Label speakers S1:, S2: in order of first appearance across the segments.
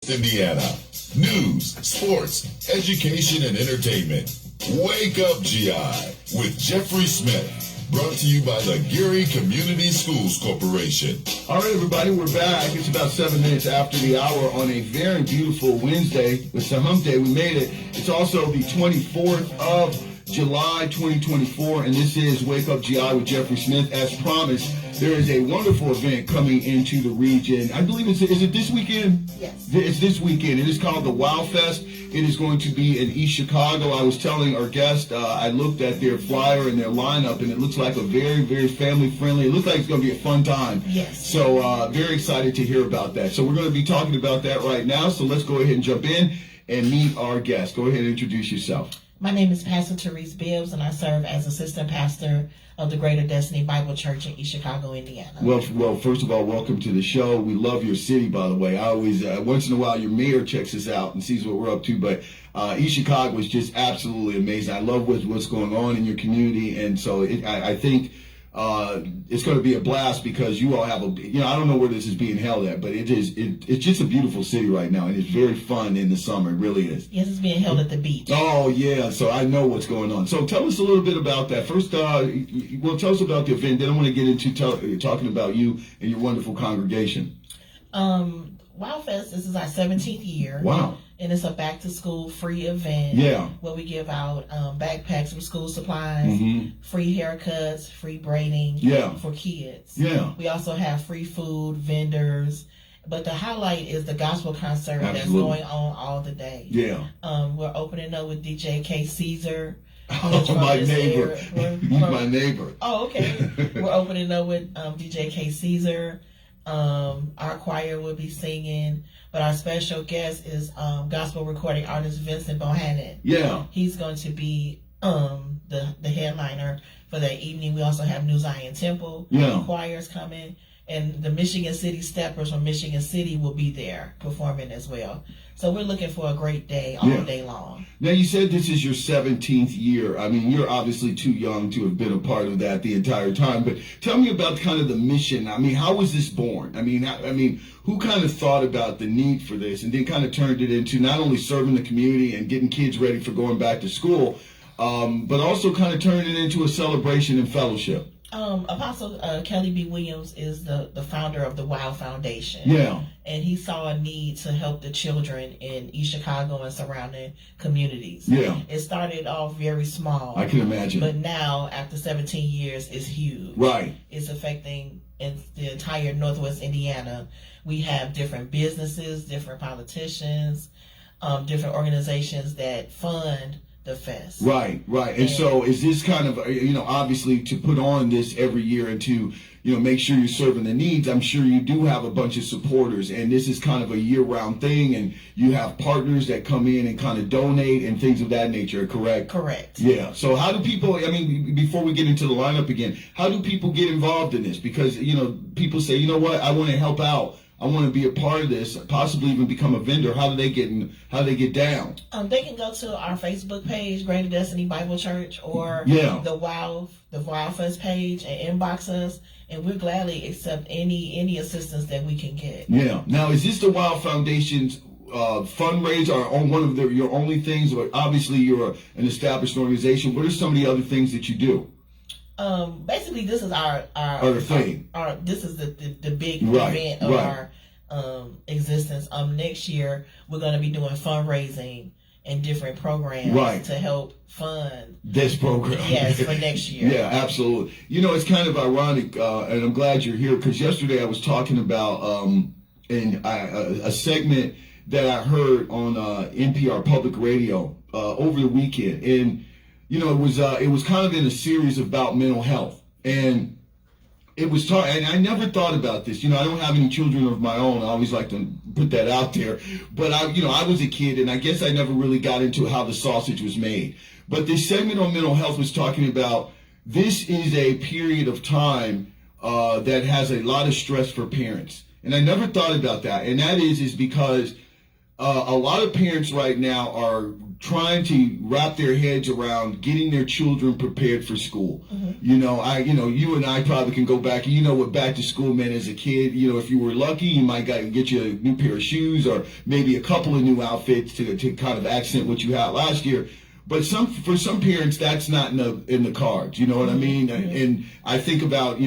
S1: Indiana. News, sports, education, and entertainment. Wake up, GI, with Jeffrey Smith. Brought to you by the Geary Community Schools Corporation.
S2: All right, everybody, we're back. It's about 7 minutes after the hour on a very beautiful Wednesday. It's a hump day. We made it. It's also the 24th of July 2024, and this is Wake Up GI with Jeffrey Smith. As promised, there is a wonderful event coming into the region. I believe is it this weekend?
S3: Yes.
S2: It's this weekend. It is called the Wow Fest. It is going to be in East Chicago. I was telling our guest, I looked at their flyer and their lineup, and it looks like a very, very family-friendly. It looks like it's going to be a fun time.
S3: Yes.
S2: So very excited to hear about that. So we're going to be talking about that right now. So let's go ahead and jump in and meet our guest. Go ahead and introduce yourself.
S3: My name is Pastor Therese Bibbs, and I serve as assistant pastor of the Greater Destiny Bible Church in East Chicago, Indiana.
S2: Well, first of all, welcome to the show. We love your city, by the way. I always, once in a while, your mayor checks us out and sees what we're up to. But East Chicago is just absolutely amazing. I love what's going on in your community, and so I think it's going to be a blast because you all have I don't know where this is being held at, but it's just a beautiful city right now, and it's very fun in the summer. It really is.
S3: Yes, it's being held at the beach.
S2: Oh, yeah. So I know what's going on. So tell us a little bit about that. First, tell us about the event. Then I want to get into talking about you and your wonderful congregation.
S3: Wow Fest, this is our 17th year.
S2: Wow.
S3: And it's a back-to-school free event.
S2: Yeah.
S3: Where we give out backpacks with school supplies, free haircuts, free braiding for kids.
S2: Yeah.
S3: We also have free food, vendors. But the highlight is the gospel concert that's going on all the day.
S2: Yeah.
S3: We're opening up with DJ K. Caesar.
S2: My neighbor. My neighbor.
S3: Oh, okay. We're opening up with DJ K. Caesar. Our choir will be singing, but our special guest is gospel recording artist Vincent Bohannon.
S2: Yeah.
S3: He's going to be the headliner for that evening. We also have New Zion Temple.
S2: Yeah.
S3: Choirs coming. And the Michigan City Steppers from Michigan City will be there performing as well. So we're looking for a great day all day long.
S2: Now, you said this is your 17th year. I mean, you're obviously too young to have been a part of that the entire time. But tell me about kind of the mission. I mean, how was this born? I mean, who kind of thought about the need for this and then kind of turned it into not only serving the community and getting kids ready for going back to school, but also kind of turning it into a celebration and fellowship?
S3: Apostle Kelly B. Williams is the founder of the WOW Foundation.
S2: Yeah.
S3: And he saw a need to help the children in East Chicago and surrounding communities.
S2: Yeah.
S3: It started off very small.
S2: I can imagine.
S3: But now, after 17 years, it's huge.
S2: Right.
S3: It's affecting in the entire Northwest Indiana. We have different businesses, different politicians, different organizations that fund the fest.
S2: Right. And so is this kind of, obviously to put on this every year and to, make sure you're serving the needs, I'm sure you do have a bunch of supporters, and this is kind of a year-round thing, and you have partners that come in and kind of donate and things of that nature, correct?
S3: Correct.
S2: Yeah. So how do people, before we get into the lineup again, how do people get involved in this? Because, people say, you know what, I want to help out. I want to be a part of this, possibly even become a vendor. How do they get down?
S3: They can go to our Facebook page, Greater Destiny Bible Church, or the Wow Fest page, and inbox us, and we'll gladly accept any assistance that we can get.
S2: Yeah. Now, is this the WOW Foundation's fundraiser or one of your only things? Or obviously, you're an established organization. What are some of the other things that you do?
S3: Basically, this is our
S2: thing.
S3: This is the big event of our existence. Next year we're going to be doing fundraising and different programs to help fund
S2: this program.
S3: Yes, for next year.
S2: Yeah, absolutely. It's kind of ironic, and I'm glad you're here because yesterday I was talking about a segment that I heard on NPR Public Radio over the weekend, and it was kind of in a series about mental health, and it was and I never thought about this. I don't have any children of my own. I always like to put that out there. But I was a kid, and I guess I never really got into how the sausage was made. But this segment on mental health was talking about this is a period of time that has a lot of stress for parents, and I never thought about that. And that is because a lot of parents right now are trying to wrap their heads around getting their children prepared for school. You you and I probably can go back. You know what back to school meant as a kid. If you were lucky, you might get you a new pair of shoes or maybe a couple of new outfits to kind of accent what you had last year. But for some parents, that's not in the cards. You know what I mean? And I think about,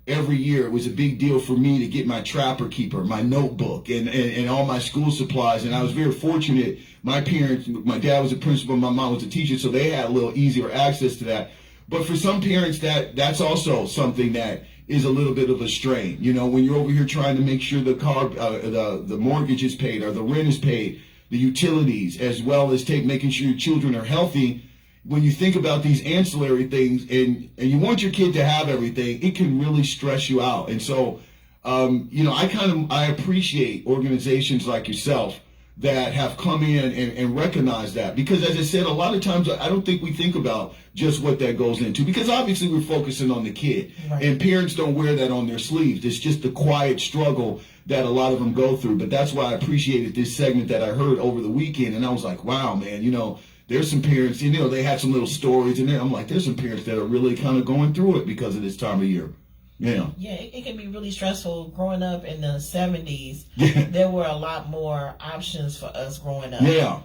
S2: every year it was a big deal for me to get my Trapper Keeper, my notebook, and all my school supplies. And I was very fortunate. My parents, my dad was a principal, my mom was a teacher, so they had a little easier access to that. But for some parents, that's also something that is a little bit of a strain. When you're over here trying to make sure the mortgage is paid or the rent is paid, the utilities, as well as making sure your children are healthy. When you think about these ancillary things and you want your kid to have everything, it can really stress you out. And so, I appreciate organizations like yourself that have come in and recognized that. Because as I said, a lot of times I don't think we think about just what that goes into. Because obviously we're focusing on the kid. Right. And parents don't wear that on their sleeves. It's just the quiet struggle that a lot of them go through. But that's why I appreciated this segment that I heard over the weekend. And I was like, wow, man, there's some parents, they had some little stories in there. I'm like, there's some parents that are really kind of going through it because of this time of year. Yeah. Yeah,
S3: it can be really stressful. Growing up in the 70s, there were a lot more options for us growing up.
S2: Yeah.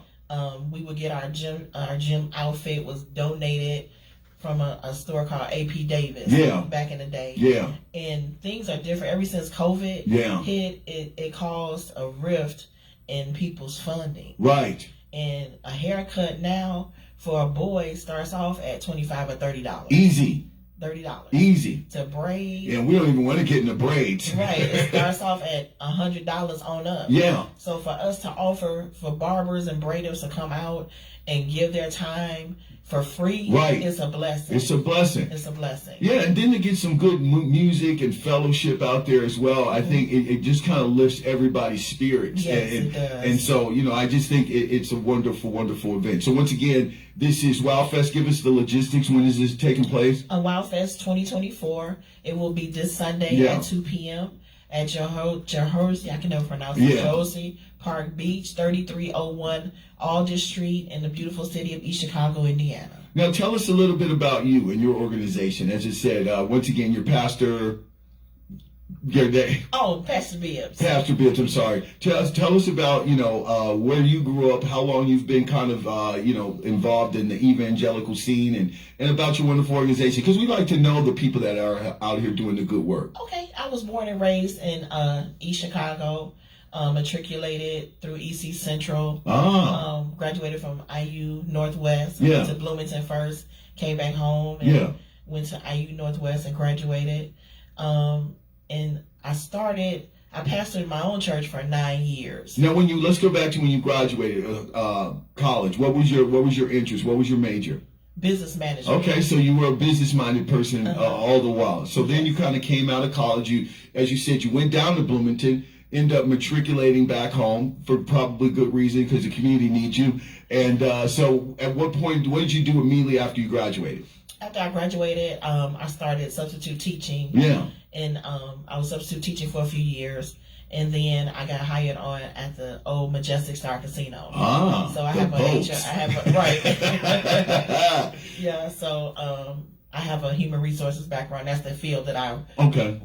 S3: We would get our gym outfit was donated from a store called AP Davis back in the day.
S2: Yeah.
S3: And things are different. Ever since COVID hit, it caused a rift in people's funding.
S2: Right.
S3: And a haircut now for a boy starts off at $25 or $30.
S2: Easy.
S3: $30.
S2: Easy.
S3: To braid.
S2: And we don't even want to get in the braids.
S3: Right. It starts off at $100 on up.
S2: Yeah.
S3: So for us to offer for barbers and braiders to come out and give their time for free,
S2: right,
S3: it's a blessing.
S2: It's a blessing.
S3: It's a blessing.
S2: Yeah, and then to get some good music and fellowship out there as well, I think it just kind of lifts everybody's spirits.
S3: Yes, it does.
S2: And so, I just think it's a wonderful, wonderful event. So once again, this is WowFest. Give us the logistics. When is this taking place?
S3: WowFest 2024. It will be this Sunday at 2 p.m. at Jersey, I can never pronounce it, Jersey Park Beach, 3301 Aldous Street in the beautiful city of East Chicago, Indiana.
S2: Now tell us a little bit about you and your organization. As I said, once again, your pastor...
S3: Pastor Bibbs.
S2: Pastor Bibbs, I'm sorry. Tell us about, where you grew up, how long you've been kind of, involved in the evangelical scene and about your wonderful organization. Because we like to know the people that are out here doing the good work.
S3: Okay. I was born and raised in East Chicago, matriculated through EC Central, graduated from IU Northwest, went to Bloomington first, came back home and went to IU Northwest and graduated. And I pastored my own church for 9 years.
S2: Now, let's go back to when you graduated college. What was your interest? What was your major?
S3: Business management.
S2: Okay, so you were a business-minded person all the while. So then you kind of came out of college. As you said, you went down to Bloomington, ended up matriculating back home for probably good reason because the community needs you. And so at what point, what did you do immediately after you graduated?
S3: After I graduated, I started substitute teaching.
S2: Yeah.
S3: And I was substitute teaching for a few years. And then I got hired on at the old Majestic Star Casino. So I have right. Yeah, so I have a human resources background. That's the field that I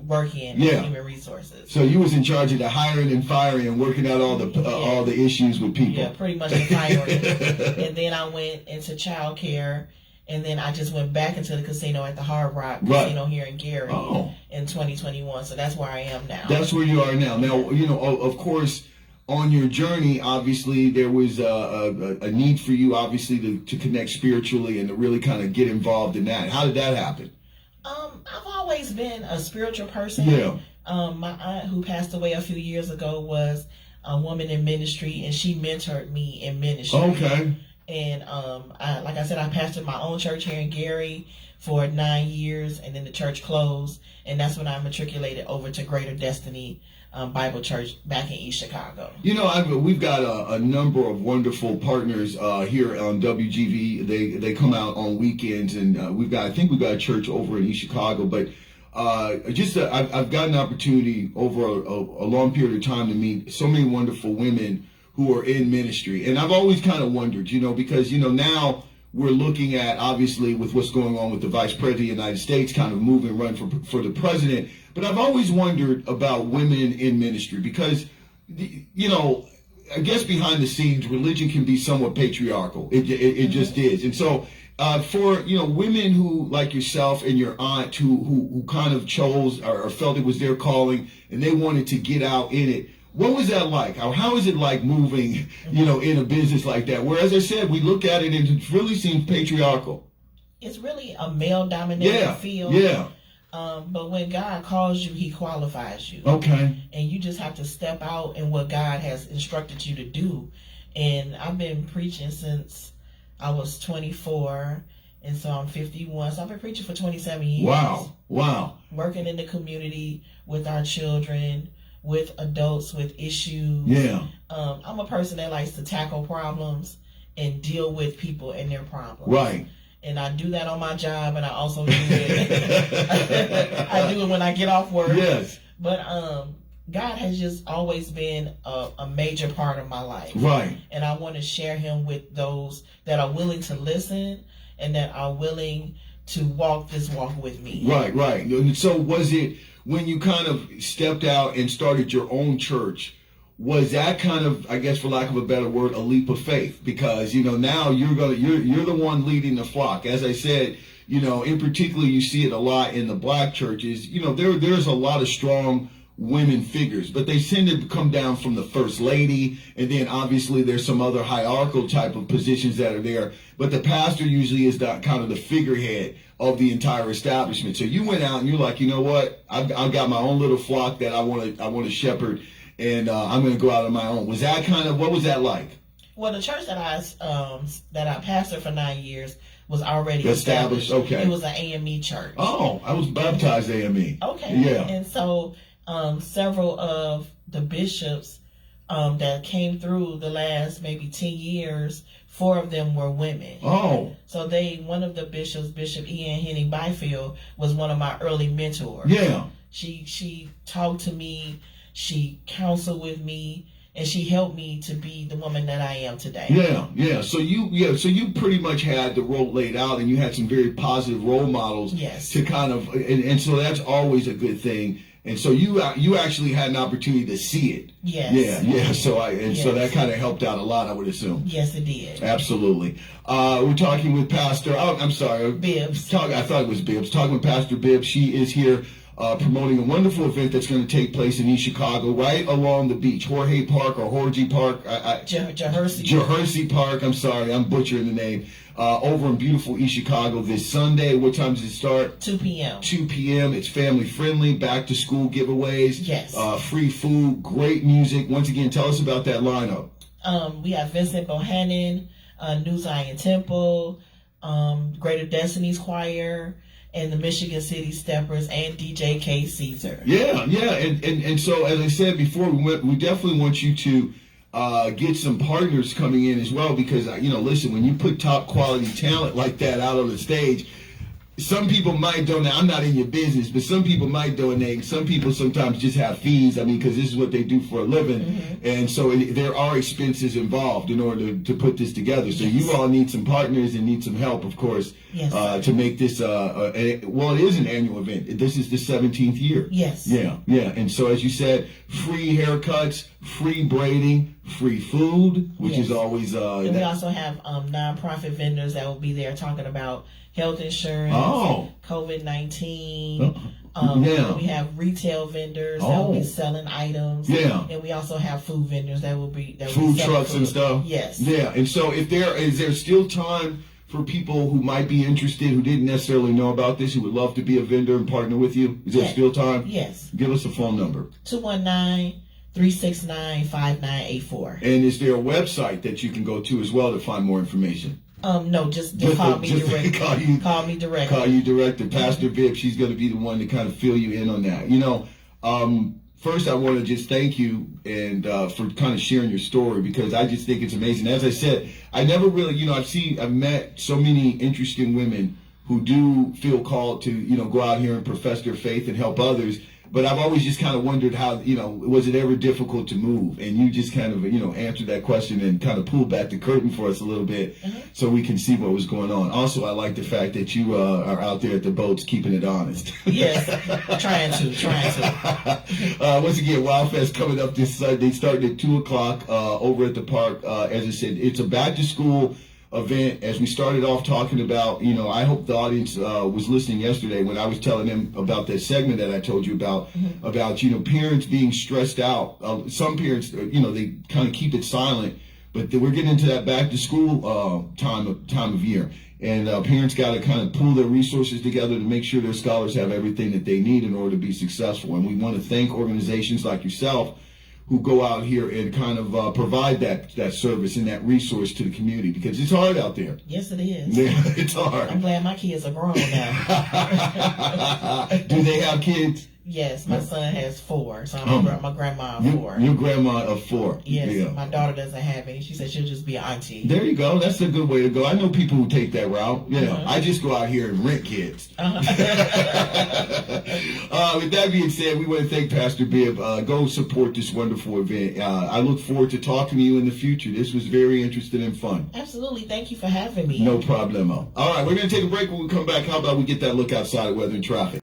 S3: work in, human resources.
S2: So you was in charge of the hiring and firing and working out all the issues with people.
S3: Yeah, pretty much the hiring. And then I went into child care. And then I just went back into the casino at the Hard Rock Casino here in Gary in 2021. So that's where I am now.
S2: That's where you are now. Now, of course, on your journey, obviously, there was a need for you, obviously, to connect spiritually and to really kind of get involved in that. How did that happen?
S3: I've always been a spiritual person.
S2: Yeah.
S3: My aunt, who passed away a few years ago, was a woman in ministry, and she mentored me in ministry.
S2: Okay.
S3: And like I said, I pastored my own church here in Gary for 9 years, and then the church closed, and that's when I matriculated over to Greater Destiny Bible Church back in East Chicago.
S2: We've got a number of wonderful partners here on WGVE. They come out on weekends, and I think we've got a church over in East Chicago, but I've got an opportunity over a long period of time to meet so many wonderful women who are in ministry. And I've always kind of wondered, because, now we're looking at, obviously, with what's going on with the Vice President of the United States, kind of move and run for the president. But I've always wondered about women in ministry because, I guess behind the scenes, religion can be somewhat patriarchal. It just is. And so for, women who, like yourself and your aunt, who kind of chose or felt it was their calling and they wanted to get out in it, what was that like? How is it like moving, in a business like that? Where, as I said, we look at it and it really seems patriarchal. It's really a male-dominated field. Yeah.
S3: But when God calls you, he qualifies you.
S2: Okay.
S3: And you just have to step out in what God has instructed you to do. And I've been preaching since I was 24, and so I'm 51. So I've been preaching for 27 years.
S2: Wow.
S3: Working in the community with our children, with adults with issues.
S2: Yeah.
S3: I'm a person that likes to tackle problems and deal with people and their problems.
S2: Right.
S3: And I do that on my job, and I also do it. I do it when I get off work.
S2: Yes.
S3: But God has just always been a major part of my life.
S2: Right.
S3: And I want to share him with those that are willing to listen and that are willing to walk this walk with me.
S2: Right. So was it when you kind of stepped out and started your own church, was that kind of, I guess for lack of a better word, a leap of faith? Because, now you're the one leading the flock. As I said, in particular, you see it a lot in the black churches. There's a lot of strong women figures, but they tend to come down from the first lady, and then obviously there's some other hierarchical type of positions that are there. But the pastor usually is kind of the figurehead of the entire establishment. So you went out and you're like, you know what? I've got my own little flock that I want to shepherd, and I'm going to go out on my own. Was that kind of, what was that like?
S3: Well, the church that I pastored for 9 years was already established.
S2: Okay.
S3: It was an AME church.
S2: Oh, I was baptized AME.
S3: Okay.
S2: Yeah.
S3: And so several of the bishops that came through the last maybe 10 years, 4 of them were women.
S2: Oh.
S3: So one of the bishops, Bishop Ian Henning Byfield, was one of my early mentors.
S2: Yeah.
S3: She talked to me, she counseled with me, and she helped me to be the woman that I am today.
S2: Yeah. So you pretty much had the road laid out, and you had some very positive role models.
S3: Yes.
S2: To kind of, and so that's always a good thing. And so you actually had an opportunity to see it.
S3: Yes.
S2: Yeah. So that kind of helped out a lot, I would assume.
S3: Yes, it did.
S2: Absolutely. We're talking with Pastor. Oh, I'm sorry.
S3: Bibbs.
S2: I thought it was Bibbs. Talking with Pastor Bibbs. She is here promoting a wonderful event that's going to take place in East Chicago, right along the beach, Jorge Park or Jorge Park. Jahersey Park. I'm sorry, I'm butchering the name. Over in beautiful East Chicago this Sunday. What time does it start?
S3: 2 p.m.
S2: 2 p.m. It's family friendly, back to school giveaways.
S3: Yes.
S2: Free food, great music. Once again, tell us about that lineup.
S3: We have Vincent Bohannon, New Zion Temple, Greater Destiny's Choir, and the Michigan City Steppers, and DJ K. Caesar.
S2: Yeah. And so, as I said before, we definitely want you to get some partners coming in as well, because, listen, when you put top quality talent like that out on the stage, some people might donate. I'm not in your business, but some people might donate. Some people sometimes just have fees. Because this is what they do for a living. Mm-hmm. And so there are expenses involved in order to put this together. So you all need some partners and need some help, of course, to make this, it is an annual event. This is the 17th year.
S3: Yes.
S2: Yeah. And so, as you said, free haircuts, free braiding, free food, which is always...
S3: and we also have nonprofit vendors that will be there talking about health insurance, COVID-19. We have retail vendors that will be selling items. Yeah. And we also have food vendors that will be...
S2: food trucks and stuff?
S3: Yes.
S2: Yeah. And so is there still time for people who might be interested, who didn't necessarily know about this, who would love to be a vendor and partner with you? Is there still time?
S3: Yes.
S2: Give us a phone number.
S3: 219-369-5984.
S2: And is there a website that you can go to as well to find more information?
S3: No, just call me directly. Call me directly.
S2: Call you directly. Pastor Bibbs, she's going to be the one to kind of fill you in on that. First I want to just thank you and for kind of sharing your story, because I just think it's amazing. As I said, I never really, I've met so many interesting women who do feel called to, go out here and profess their faith and help others. But I've always just kind of wondered how, was it ever difficult to move? And you just kind of, answered that question and kind of pulled back the curtain for us a little bit so we can see what was going on. Also, I like the fact that you are out there at the boats keeping it honest.
S3: Yes, trying to.
S2: Once again, WildFest coming up this Sunday, starting at 2 o'clock over at the park. As I said, it's a back-to-school event. As we started off talking about, I hope the audience was listening yesterday when I was telling them about that segment that I told you about, parents being stressed out. Some parents, they kind of keep it silent, but we're getting into that back to school time of year. And parents got to kind of pool their resources together to make sure their scholars have everything that they need in order to be successful. And we want to thank organizations like yourself who go out here and kind of provide that service and that resource to the community, because it's hard out there.
S3: Yes, it is.
S2: Yeah, it's hard.
S3: I'm glad my kids are grown now.
S2: Do they have kids?
S3: Yes, my son has 4, so I'm my grandma of 4.
S2: Your grandma of 4.
S3: Yes,
S2: yeah.
S3: My daughter doesn't have any. She said she'll just be an auntie.
S2: There you go. That's a good way to go. I know people who take that route. Yeah, I just go out here and rent kids. With that being said, we want to thank Pastor Bibb. Go support this wonderful event. I look forward to talking to you in the future. This was very interesting and fun.
S3: Absolutely. Thank you for having me.
S2: No problemo. All right, we're going to take a break. When we come back, how about we get that look outside of weather and traffic?